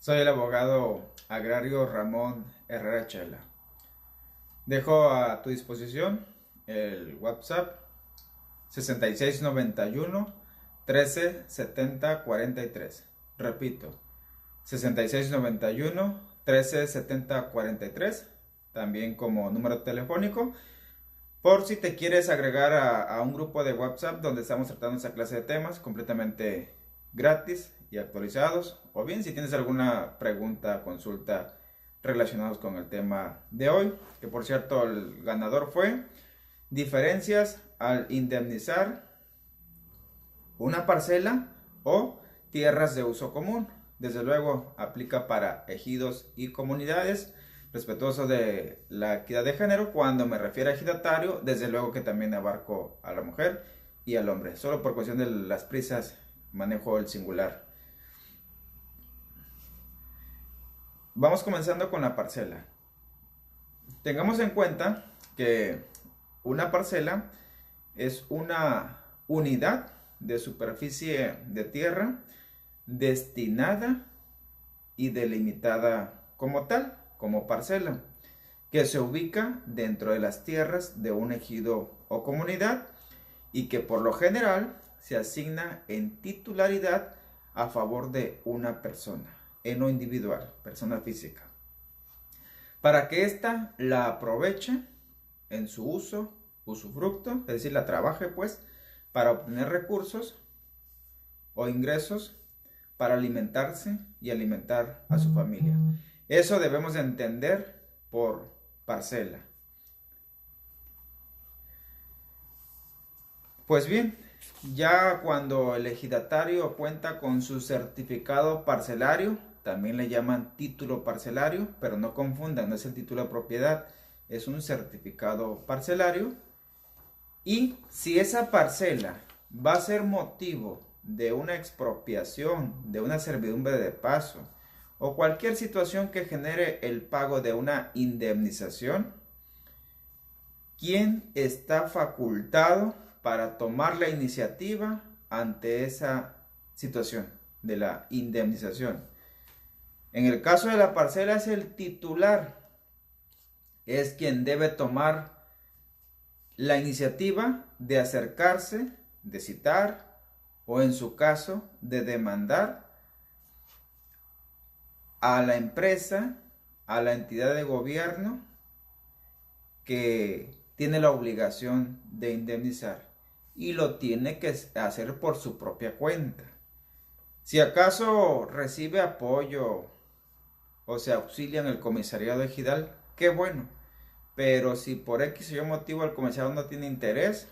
Soy el abogado agrario Ramón Herrera Chela. Dejo a tu disposición el WhatsApp 6691 13 70 43. Repito, 6691 13 70 43, también como número telefónico, por si te quieres agregar a un grupo de WhatsApp donde estamos tratando esa clase de temas completamente gratis y actualizados, o bien si tienes alguna pregunta, consulta relacionados con el tema de hoy, que por cierto el ganador fue diferencias al indemnizar una parcela o tierras de uso común. Desde luego aplica para ejidos y comunidades, respetuoso de la equidad de género. Cuando me refiero a ejidatario, desde luego que también abarco a la mujer y al hombre. Solo por cuestión de las prisas manejo el singular. Vamos comenzando con la parcela. Tengamos en cuenta que una parcela es una unidad de superficie de tierra destinada y delimitada como tal, como parcela, que se ubica dentro de las tierras de un ejido o comunidad y que por lo general se asigna en titularidad a favor de una persona, en lo individual, persona física, para que ésta la aproveche en su uso, usufructo, es decir, la trabaje pues, para obtener recursos o ingresos para alimentarse y alimentar a su familia. Eso debemos de entender por parcela. Pues bien, ya cuando el ejidatario cuenta con su certificado parcelario, también le llaman título parcelario, pero no confundan, no es el título de propiedad, es un certificado parcelario. Y si esa parcela va a ser motivo de una expropiación, de una servidumbre de paso o cualquier situación que genere el pago de una indemnización, ¿quién está facultado para tomar la iniciativa ante esa situación de la indemnización? En el caso de la parcela es el titular, es quien debe tomar la iniciativa de acercarse, de citar o en su caso de demandar a la empresa, a la entidad de gobierno que tiene la obligación de indemnizar, y lo tiene que hacer por su propia cuenta. Si acaso recibe apoyo o se auxilia en el comisariado ejidal, qué bueno. Pero si por X o Y motivo el comisariado no tiene interés,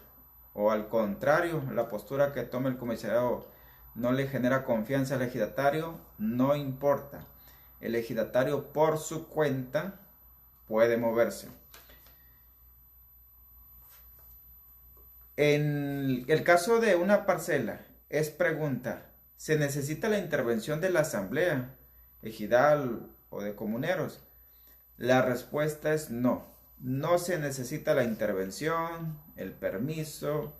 o al contrario, la postura que tome el comisariado no le genera confianza al ejidatario, no importa. El ejidatario por su cuenta puede moverse. En el caso de una parcela, es pregunta, ¿se necesita la intervención de la asamblea ejidal o de comuneros? La respuesta es no. No se necesita la intervención, el permiso,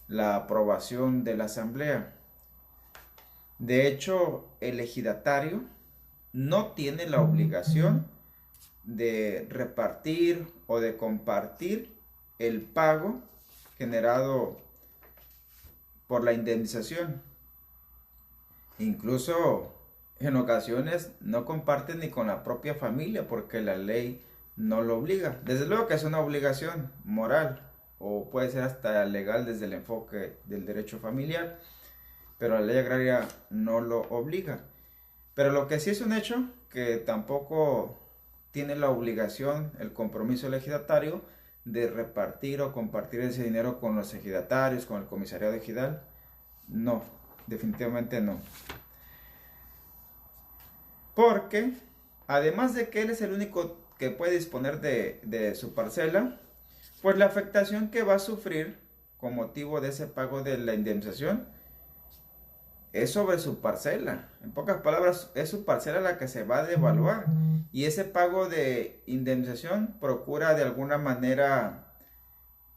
la aprobación de la asamblea. De hecho, el ejidatario no tiene la obligación de repartir o de compartir el pago generado por la indemnización. Incluso en ocasiones no comparten ni con la propia familia porque la ley no lo obliga. Desde luego que es una obligación moral o puede ser hasta legal desde el enfoque del derecho familiar, pero la ley agraria no lo obliga. Pero lo que sí es un hecho, que tampoco tiene la obligación, el compromiso del ejidatario de repartir o compartir ese dinero con los ejidatarios, con el comisariado ejidal. No, definitivamente no. Porque además de que él es el único que puede disponer de su parcela, pues la afectación que va a sufrir con motivo de ese pago de la indemnización es sobre su parcela. En pocas palabras, es su parcela la que se va a devaluar. Y ese pago de indemnización procura de alguna manera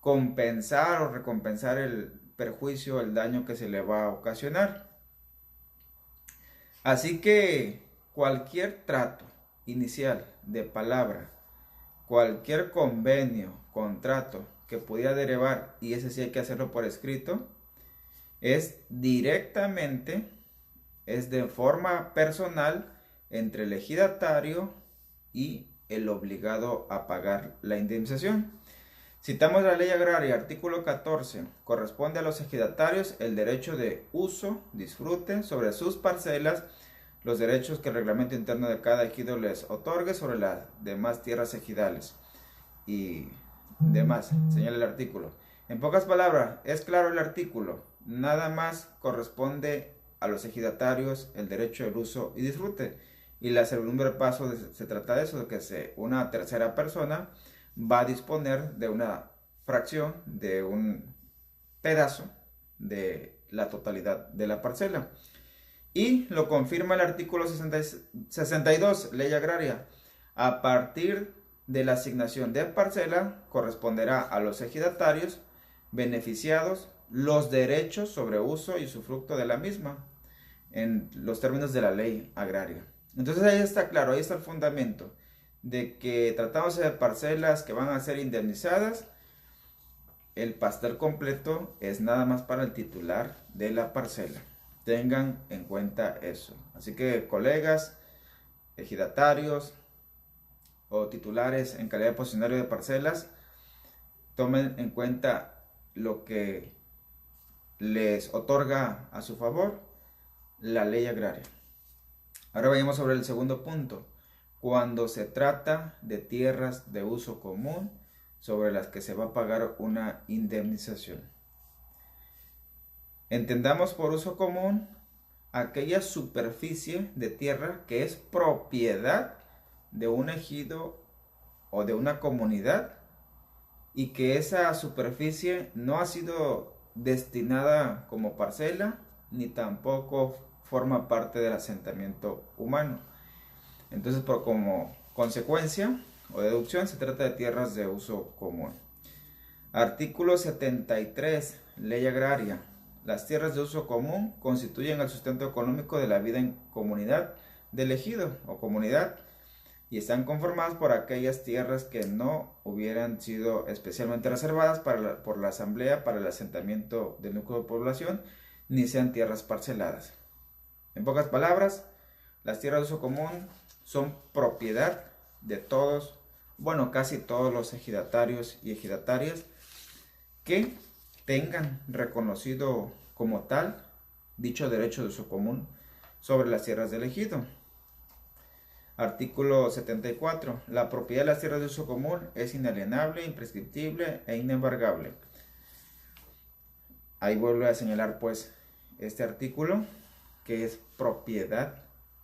compensar o recompensar el perjuicio, el daño que se le va a ocasionar. Así que cualquier trato inicial de palabra, cualquier convenio, contrato que pudiera derivar, y ese sí hay que hacerlo por escrito, es directamente, es de forma personal entre el ejidatario y el obligado a pagar la indemnización. Citamos la ley agraria, artículo 14, corresponde a los ejidatarios el derecho de uso, disfrute sobre sus parcelas, los derechos que el reglamento interno de cada ejido les otorgue sobre las demás tierras ejidales y demás, señala el artículo. En pocas palabras, es claro el artículo, nada más corresponde a los ejidatarios el derecho del uso y disfrute. Y la servidumbre de paso se trata de eso, de que una tercera persona va a disponer de una fracción, de un pedazo de la totalidad de la parcela. Y lo confirma el artículo 62, ley agraria. A partir de la asignación de parcela, corresponderá a los ejidatarios beneficiados los derechos sobre uso y usufructo de la misma, en los términos de la ley agraria. Entonces ahí está claro, ahí está el fundamento de que tratándose de parcelas que van a ser indemnizadas, el pastel completo es nada más para el titular de la parcela. Tengan en cuenta eso. Así que colegas, ejidatarios o titulares en calidad de posesionario de parcelas, tomen en cuenta lo que les otorga a su favor la ley agraria. Ahora vayamos sobre el segundo punto. Cuando se trata de tierras de uso común sobre las que se va a pagar una indemnización. Entendamos por uso común aquella superficie de tierra que es propiedad de un ejido o de una comunidad y que esa superficie no ha sido destinada como parcela ni tampoco forma parte del asentamiento humano. Entonces, como consecuencia o deducción, se trata de tierras de uso común. Artículo 73, ley agraria. Las tierras de uso común constituyen el sustento económico de la vida en comunidad del ejido o comunidad y están conformadas por aquellas tierras que no hubieran sido especialmente reservadas por la asamblea para el asentamiento del núcleo de población, ni sean tierras parceladas. En pocas palabras, las tierras de uso común son propiedad de todos, bueno, casi todos los ejidatarios y ejidatarias que tengan reconocido como tal dicho derecho de uso común sobre las tierras del ejido. Artículo 74. La propiedad de las tierras de uso común es inalienable, imprescriptible e inembargable. Ahí vuelvo a señalar pues este artículo que es propiedad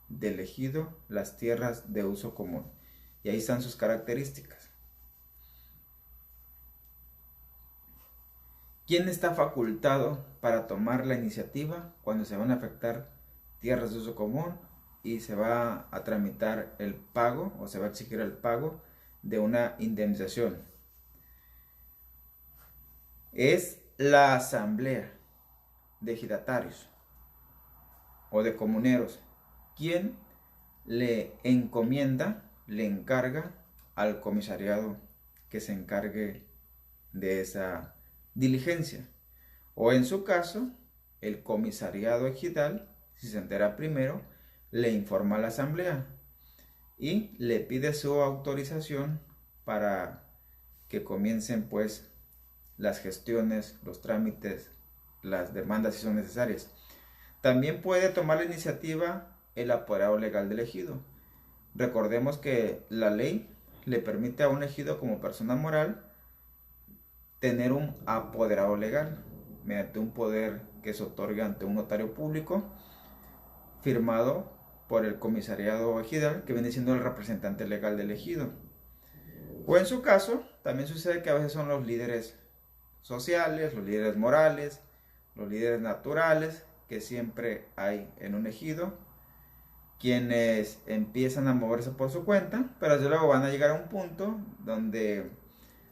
del ejido las tierras de uso común. Y ahí están sus características. ¿Quién está facultado para tomar la iniciativa cuando se van a afectar tierras de uso común y se va a tramitar el pago o se va a exigir el pago de una indemnización? Es la asamblea de ejidatarios o de comuneros quien le encomienda, le encarga al comisariado que se encargue de esa diligencia. O en su caso, el comisariado ejidal, si se entera primero, le informa a la asamblea y le pide su autorización para que comiencen pues las gestiones, los trámites, las demandas si son necesarias. También puede tomar la iniciativa el apoderado legal del ejido. Recordemos que la ley le permite a un ejido como persona moral tener un apoderado legal mediante un poder que se otorga ante un notario público firmado por el comisariado ejidal, que viene siendo el representante legal del ejido. O en su caso, también sucede que a veces son los líderes sociales, los líderes morales, los líderes naturales que siempre hay en un ejido, quienes empiezan a moverse por su cuenta, pero desde luego van a llegar a un punto donde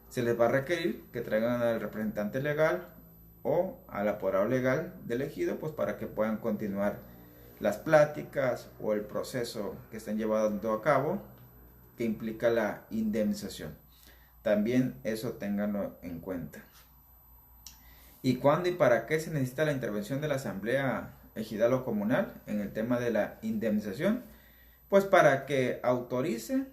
se les va a requerir que traigan al representante legal o al apoderado legal del ejido, pues para que puedan continuar las pláticas o el proceso que están llevando a cabo que implica la indemnización. También eso ténganlo en cuenta. ¿Y cuándo y para qué se necesita la intervención de la asamblea ejidal o comunal en el tema de la indemnización? Pues para que autorice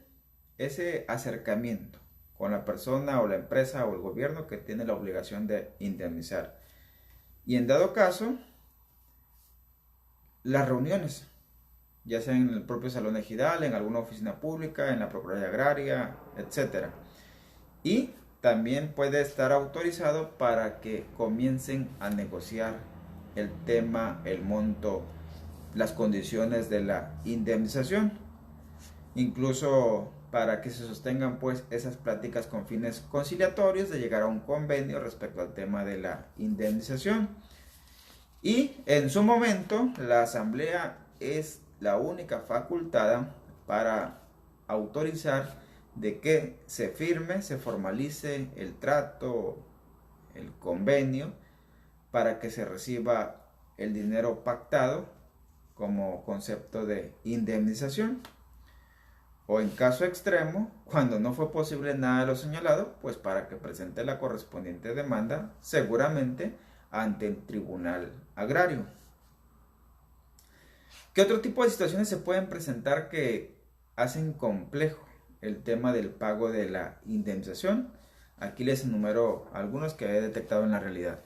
ese acercamiento con la persona o la empresa o el gobierno que tiene la obligación de indemnizar. Y en dado caso, las reuniones, ya sea en el propio salón ejidal, en alguna oficina pública, en la Procuraduría Agraria, etc. Y también puede estar autorizado para que comiencen a negociar el tema, el monto, las condiciones de la indemnización, incluso para que se sostengan pues esas pláticas con fines conciliatorios de llegar a un convenio respecto al tema de la indemnización. Y en su momento la asamblea es la única facultada para autorizar de que se firme, se formalice el trato, el convenio, para que se reciba el dinero pactado como concepto de indemnización. O en caso extremo, cuando no fue posible nada de lo señalado, pues para que presente la correspondiente demanda, seguramente ante el Tribunal Agrario. ¿Qué otro tipo de situaciones se pueden presentar que hacen complejo el tema del pago de la indemnización? Aquí les enumero algunos que he detectado en la realidad.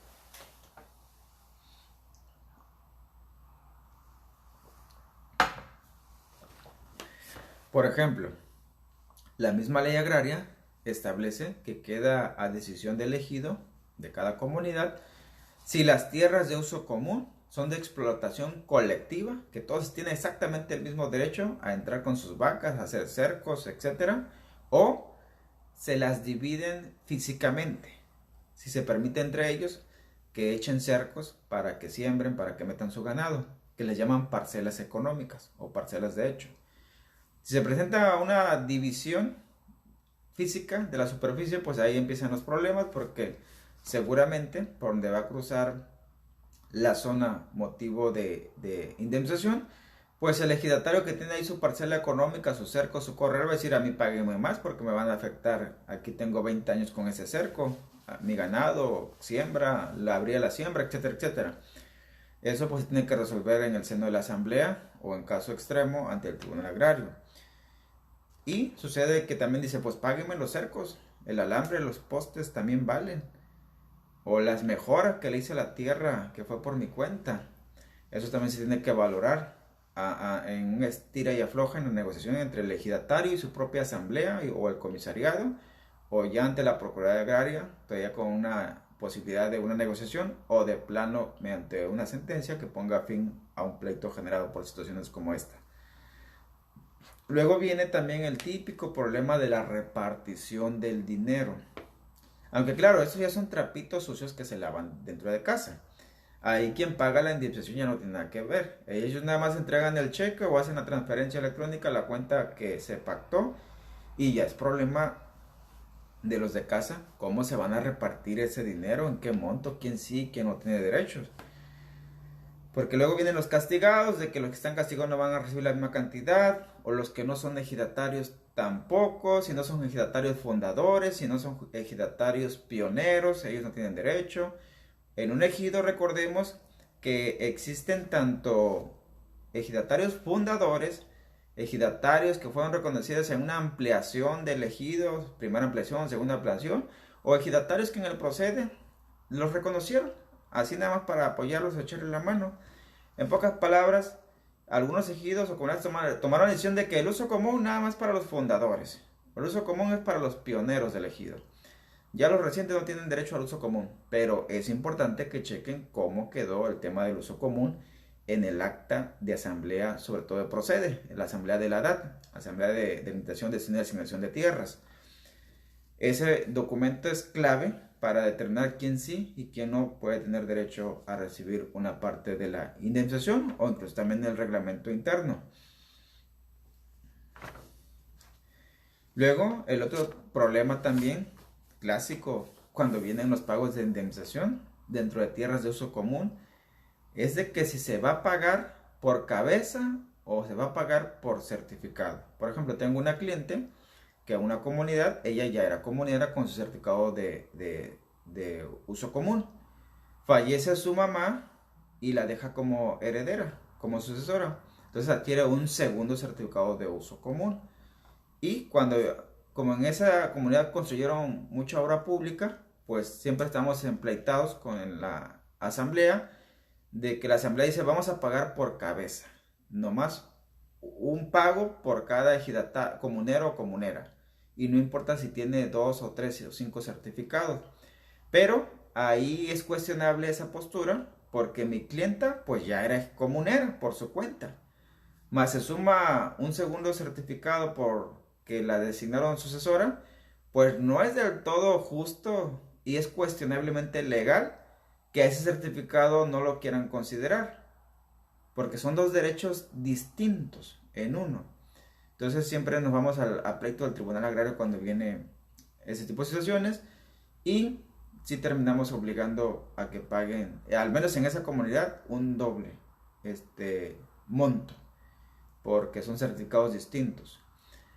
Por ejemplo, la misma ley agraria establece que queda a decisión del ejido de cada comunidad si las tierras de uso común son de explotación colectiva, que todos tienen exactamente el mismo derecho a entrar con sus vacas, a hacer cercos, etc. O se las dividen físicamente, si se permite entre ellos que echen cercos para que siembren, para que metan su ganado, que les llaman parcelas económicas o parcelas de hecho. Si se presenta una división física de la superficie, pues ahí empiezan los problemas porque seguramente por donde va a cruzar la zona motivo de indemnización, pues el ejidatario que tiene ahí su parcela económica, su cerco, su correr, va a decir: a mí páguenme más porque me van a afectar. Aquí tengo 20 años con ese cerco, mi ganado, siembra, la abría la siembra, etcétera, etcétera. Eso pues tiene que resolver en el seno de la asamblea o en caso extremo ante el Tribunal Agrario. Y sucede que también dice: pues páguenme los cercos, el alambre, los postes también valen. O las mejoras que le hice a la tierra, que fue por mi cuenta. Eso también se tiene que valorar en un estira y afloja en la negociación entre el ejidatario y su propia asamblea o el comisariado, o ya ante la Procuraduría Agraria, todavía con una posibilidad de una negociación, o de plano mediante una sentencia que ponga fin a un pleito generado por situaciones como esta. Luego viene también el típico problema de la repartición del dinero. Aunque claro, estos ya son trapitos sucios que se lavan dentro de casa. Ahí quien paga la indemnización ya no tiene nada que ver. Ellos nada más entregan el cheque o hacen la transferencia electrónica a la cuenta que se pactó. Y ya es problema de los de casa cómo se van a repartir ese dinero, en qué monto, quién sí, quién no tiene derechos. Porque luego vienen los castigados, de que los que están castigados no van a recibir la misma cantidad, o los que no son ejidatarios tampoco, si no son ejidatarios fundadores, si no son ejidatarios pioneros, ellos no tienen derecho. En un ejido recordemos que existen tanto ejidatarios fundadores, ejidatarios que fueron reconocidos en una ampliación del ejido, primera ampliación, segunda ampliación, o ejidatarios que en el procede los reconocieron, así nada más para apoyarlos, echarles la mano. En pocas palabras, algunos ejidos o comunidades tomaron la decisión de que el uso común nada más para los fundadores. El uso común es para los pioneros del ejido. Ya los recientes no tienen derecho al uso común, pero es importante que chequen cómo quedó el tema del uso común en el acta de asamblea, sobre todo de procede, en la asamblea de la DAT, asamblea de delimitación, destino y asignación de tierras. Ese documento es clave para determinar quién sí y quién no puede tener derecho a recibir una parte de la indemnización o incluso también el reglamento interno. Luego, el otro problema también clásico cuando vienen los pagos de indemnización dentro de tierras de uso común es de que si se va a pagar por cabeza o se va a pagar por certificado. Por ejemplo, tengo una cliente que a una comunidad, ella ya era comunera con su certificado de uso común. Fallece su mamá y la deja como heredera, como sucesora. Entonces adquiere un segundo certificado de uso común. Y como en esa comunidad construyeron mucha obra pública, pues siempre estamos empleitados con la asamblea, de que la asamblea dice vamos a pagar por cabeza, nomás un pago por cada comunero o comunera, y no importa si tiene 2 o 3 o 5 certificados, pero ahí es cuestionable esa postura, porque mi clienta pues ya era comunera por su cuenta, más se suma un segundo certificado por que la designaron sucesora, pues no es del todo justo y es cuestionablemente legal que a ese certificado no lo quieran considerar, porque son dos derechos distintos en uno. Entonces siempre nos vamos al pleito del Tribunal Agrario cuando viene ese tipo de situaciones, y si terminamos obligando a que paguen, al menos en esa comunidad, un doble monto, porque son certificados distintos.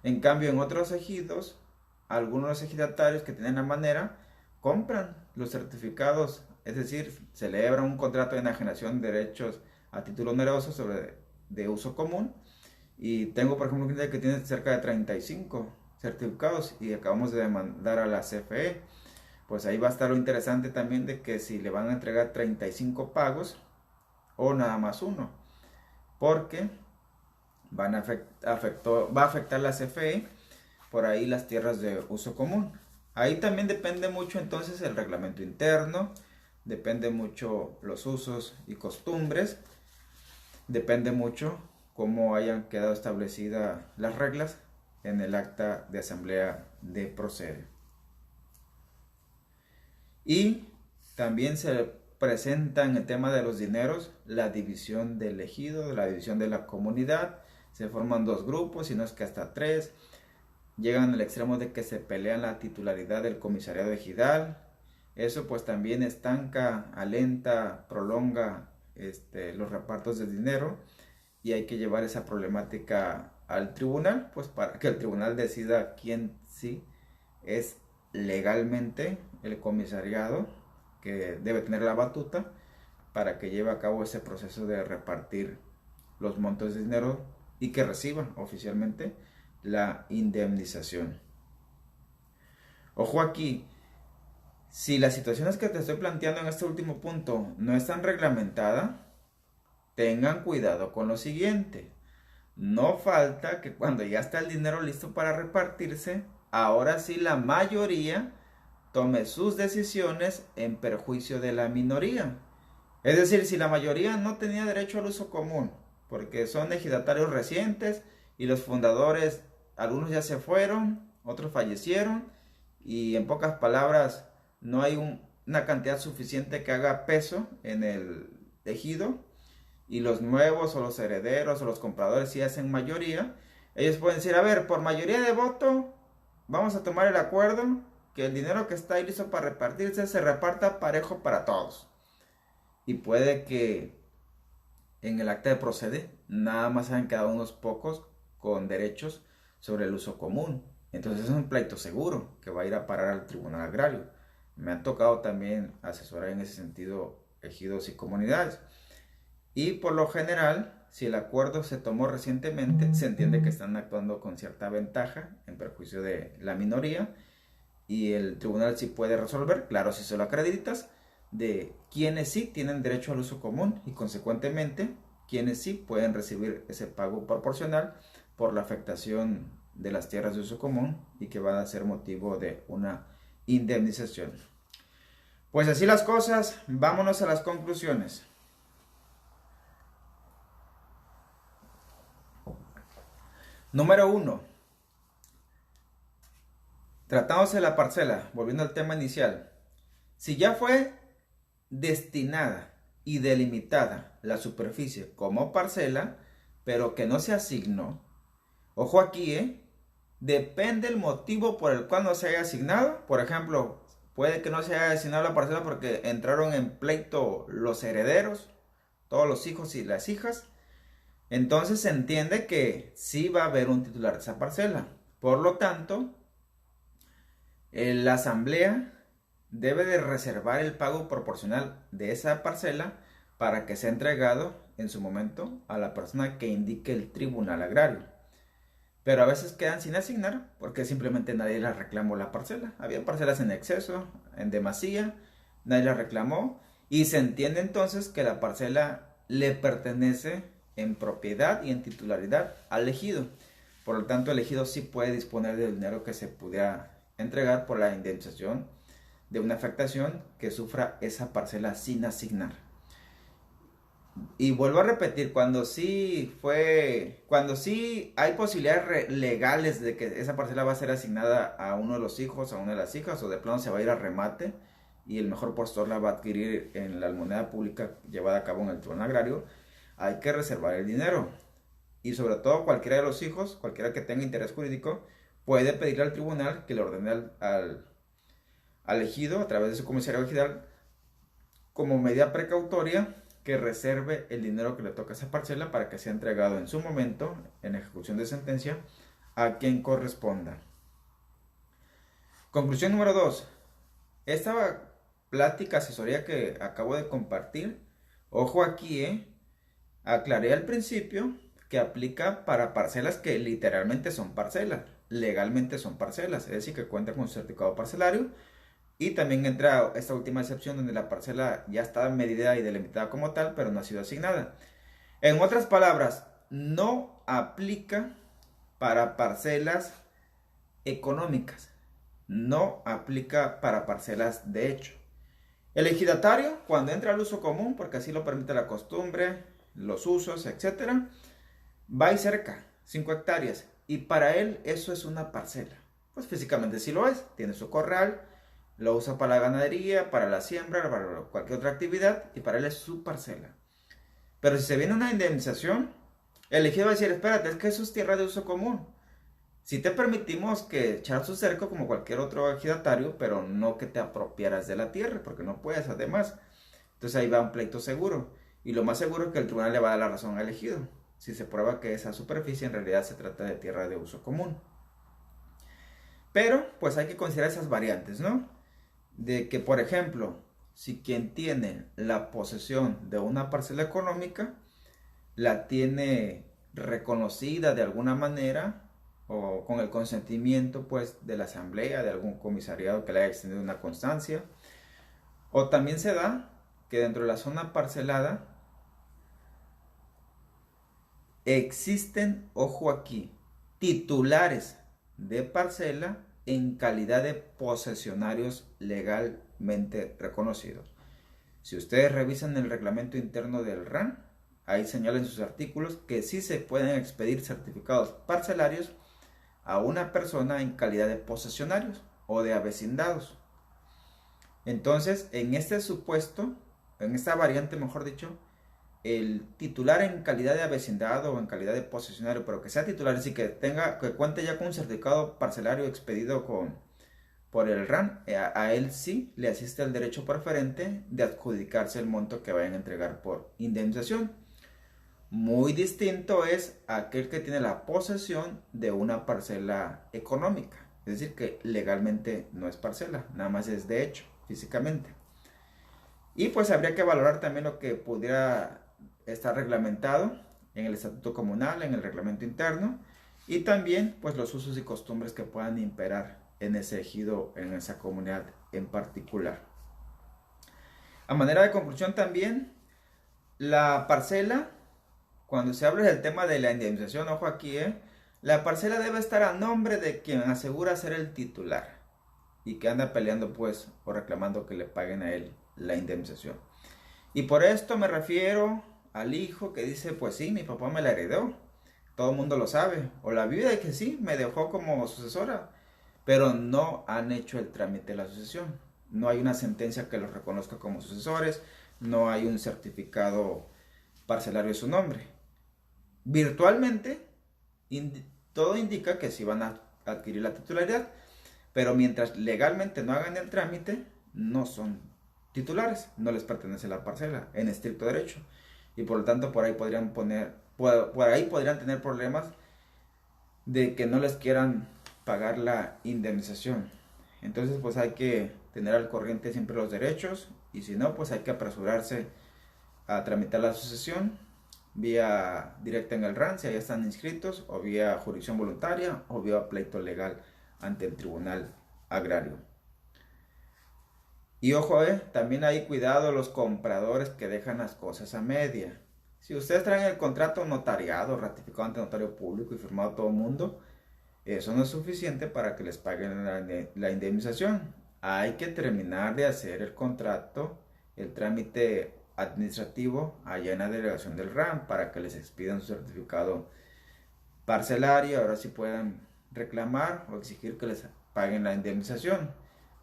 En cambio, en otros ejidos, algunos ejidatarios que tienen la manera, compran los certificados, es decir, celebran un contrato de enajenación de derechos a título oneroso de uso común. Y tengo, por ejemplo, un cliente que tiene cerca de 35 certificados y acabamos de demandar a la CFE. Pues ahí va a estar lo interesante también de que si le van a entregar 35 pagos o nada más uno, porque va a afectar la CFE, por ahí las tierras de uso común. Ahí también depende mucho entonces el reglamento interno, depende mucho los usos y costumbres, depende mucho cómo hayan quedado establecidas las reglas en el acta de asamblea de procede. Y también se presenta en el tema de los dineros la división del ejido, la división de la comunidad. Se forman dos grupos, si no es que hasta tres. Llegan al extremo de que se pelean la titularidad del comisariado ejidal. Eso pues también estanca, alenta, prolonga los repartos de dinero, y hay que llevar esa problemática al tribunal, pues para que el tribunal decida quién sí es legalmente el comisariado que debe tener la batuta para que lleve a cabo ese proceso de repartir los montos de dinero y que reciba oficialmente la indemnización. Ojo aquí, si las situaciones que te estoy planteando en este último punto no están reglamentadas, tengan cuidado con lo siguiente. No falta que cuando ya está el dinero listo para repartirse, ahora sí la mayoría tome sus decisiones en perjuicio de la minoría. Es decir, si la mayoría no tenía derecho al uso común, porque son ejidatarios recientes y los fundadores, algunos ya se fueron, otros fallecieron, y en pocas palabras no hay una cantidad suficiente que haga peso en el ejido, y los nuevos o los herederos o los compradores sí hacen mayoría, ellos pueden decir, a ver, por mayoría de voto vamos a tomar el acuerdo que el dinero que está ahí listo para repartirse se reparta parejo para todos. Y puede que en el acta de procede nada más hayan quedado unos pocos con derechos sobre el uso común. Entonces es un pleito seguro que va a ir a parar al Tribunal Agrario. Me han tocado también asesorar en ese sentido ejidos y comunidades. Y por lo general, si el acuerdo se tomó recientemente, se entiende que están actuando con cierta ventaja en perjuicio de la minoría, y el tribunal sí puede resolver, claro, si se lo acreditas, de quienes sí tienen derecho al uso común y consecuentemente quienes sí pueden recibir ese pago proporcional por la afectación de las tierras de uso común y que van a ser motivo de una indemnización. Pues así las cosas, vámonos a las conclusiones. Número 1. Tratándose de la parcela, volviendo al tema inicial, si ya fue destinada y delimitada la superficie como parcela, pero que no se asignó, ojo aquí, depende el motivo por el cual no se haya asignado. Por ejemplo, puede que no se haya asignado la parcela porque entraron en pleito los herederos, todos los hijos y las hijas, Entonces se entiende que sí va a haber un titular de esa parcela. Por lo tanto, la asamblea debe de reservar el pago proporcional de esa parcela para que sea entregado en su momento a la persona que indique el tribunal agrario. Pero a veces quedan sin asignar porque simplemente nadie les reclamó la parcela. Había parcelas en exceso, en demasía, nadie las reclamó y se entiende entonces que la parcela le pertenece en propiedad y en titularidad al ejido. Por lo tanto, el ejido sí puede disponer del dinero que se pudiera entregar por la indemnización de una afectación que sufra esa parcela sin asignar. Y vuelvo a repetir, cuando sí hay posibilidades legales de que esa parcela va a ser asignada a uno de los hijos, a una de las hijas, o de plano se va a ir a remate y el mejor postor la va a adquirir en la almoneda pública llevada a cabo en el tribunal agrario, hay que reservar el dinero. Y sobre todo cualquiera de los hijos, cualquiera que tenga interés jurídico, puede pedirle al tribunal que le ordene al ejido, a través de su comisario ejidal, como medida precautoria, que reserve el dinero que le toca a esa parcela para que sea entregado en su momento, en ejecución de sentencia, a quien corresponda. Conclusión número 2. Esta plática, asesoría que acabo de compartir, ojo aquí, aclaré al principio que aplica para parcelas que literalmente son parcelas, legalmente son parcelas, es decir, que cuentan con un certificado parcelario. Y también entra esta última excepción donde la parcela ya está medida y delimitada como tal, pero no ha sido asignada. En otras palabras, no aplica para parcelas económicas. No aplica para parcelas de hecho. El ejidatario, cuando entra al uso común, porque así lo permite la costumbre, los usos, etc., va y cerca 5 hectáreas. Y para él eso es una parcela. Pues físicamente sí lo es. Tiene su corral, lo usa para la ganadería, para la siembra, para cualquier otra actividad, y para él es su parcela. Pero si se viene una indemnización, el ejido va a decir, espérate, es que eso es tierra de uso común. Si te permitimos que echar su cerco como cualquier otro ejidatario, pero no que te apropiaras de la tierra, porque no puedes además. Entonces ahí va un pleito seguro. Y lo más seguro es que el tribunal le va a dar la razón al ejido, si se prueba que esa superficie en realidad se trata de tierra de uso común. Pero pues hay que considerar esas variantes, ¿no? De que, por ejemplo, si quien tiene la posesión de una parcela económica la tiene reconocida de alguna manera o con el consentimiento pues de la asamblea, de algún comisariado que le haya extendido una constancia, o también se da que dentro de la zona parcelada existen, ojo aquí, titulares de parcela en calidad de posesionarios legalmente reconocidos. Si ustedes revisan el reglamento interno del RAN, ahí señalan sus artículos que sí se pueden expedir certificados parcelarios a una persona en calidad de posesionarios o de avecindados. Entonces, en este supuesto, en esta variante, mejor dicho, el titular en calidad de avecindado o en calidad de posesionario, pero que sea titular, es decir, que cuente ya con un certificado parcelario expedido por el RAN, a él sí le asiste el derecho preferente de adjudicarse el monto que vayan a entregar por indemnización. Muy distinto es aquel que tiene la posesión de una parcela económica, es decir, que legalmente no es parcela, nada más es de hecho, físicamente. Y pues habría que valorar también lo que pudiera estar reglamentado en el estatuto comunal, en el reglamento interno, y también pues los usos y costumbres que puedan imperar en ese ejido, en esa comunidad en particular. A manera de conclusión también, la parcela, cuando se habla del tema de la indemnización, ojo aquí, la parcela debe estar a nombre de quien asegura ser el titular y que anda peleando pues o reclamando que le paguen a él la indemnización. Y por esto me refiero al hijo que dice, pues sí, mi papá me la heredó, todo el mundo lo sabe, o la viuda que sí, me dejó como sucesora, pero no han hecho el trámite de la sucesión. No hay una sentencia que los reconozca como sucesores, no hay un certificado parcelario de su nombre. Virtualmente, todo indica que sí van a adquirir la titularidad, pero mientras legalmente no hagan el trámite, no son titulares, no les pertenece la parcela en estricto derecho. Y por lo tanto, por ahí podrían por ahí podrían tener problemas de que no les quieran pagar la indemnización. Entonces pues hay que tener al corriente siempre los derechos, y si no, pues hay que apresurarse a tramitar la sucesión vía directa en el RAN si ya están inscritos, o vía jurisdicción voluntaria, o vía pleito legal ante el Tribunal Agrario. Y ojo, también hay cuidado los compradores que dejan las cosas a media. Si ustedes traen el contrato notariado, ratificado ante notario público y firmado todo el mundo, eso no es suficiente para que les paguen la indemnización. Hay que terminar de hacer el contrato, el trámite administrativo allá en la delegación del RAM, para que les expidan su certificado parcelario. Ahora sí puedan reclamar o exigir que les paguen la indemnización,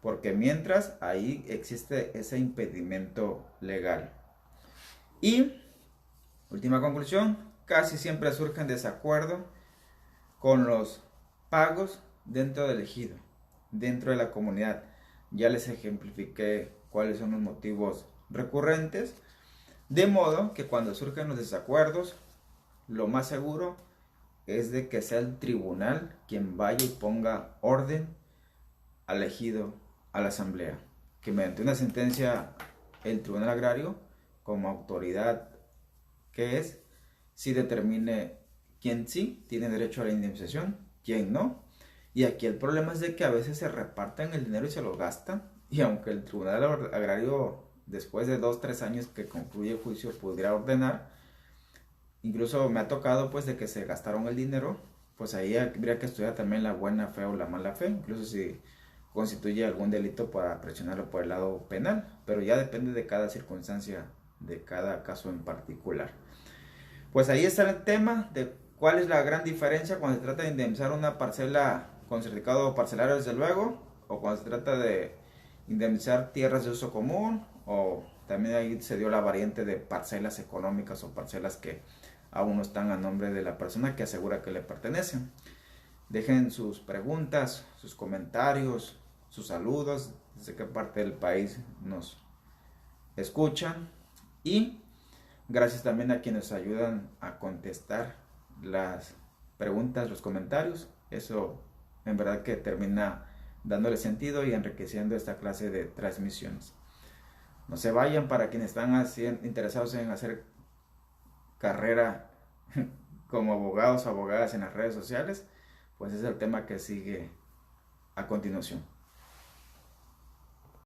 porque mientras ahí existe ese impedimento legal. Y última conclusión, casi siempre surgen desacuerdos con los pagos dentro del ejido, dentro de la comunidad. Ya les ejemplifiqué cuáles son los motivos recurrentes, de modo que cuando surgen los desacuerdos, lo más seguro es de que sea el tribunal quien vaya y ponga orden al ejido, a la asamblea, que mediante una sentencia el Tribunal Agrario, como autoridad que es, sí determine quién sí tiene derecho a la indemnización, quién no. Y aquí el problema es de que a veces se reparten el dinero y se lo gastan, y aunque el Tribunal Agrario después de 2-3 años que concluye el juicio pudiera ordenar, incluso me ha tocado pues de que se gastaron el dinero, pues ahí habría que estudiar también la buena fe o la mala fe, incluso si constituye algún delito para presionarlo por el lado penal, pero ya depende de cada circunstancia, de cada caso en particular. Pues ahí está el tema de cuál es la gran diferencia cuando se trata de indemnizar una parcela con certificado parcelario, desde luego, o cuando se trata de indemnizar tierras de uso común, o también ahí se dio la variante de parcelas económicas o parcelas que aún no están a nombre de la persona que asegura que le pertenecen. Dejen sus preguntas, sus comentarios, sus saludos, desde qué parte del país nos escuchan, y gracias también a quienes ayudan a contestar las preguntas, los comentarios. Eso en verdad que termina dándole sentido y enriqueciendo esta clase de transmisiones. No se vayan, para quienes están interesados en hacer carrera como abogados o abogadas en las redes sociales, pues es el tema que sigue a continuación.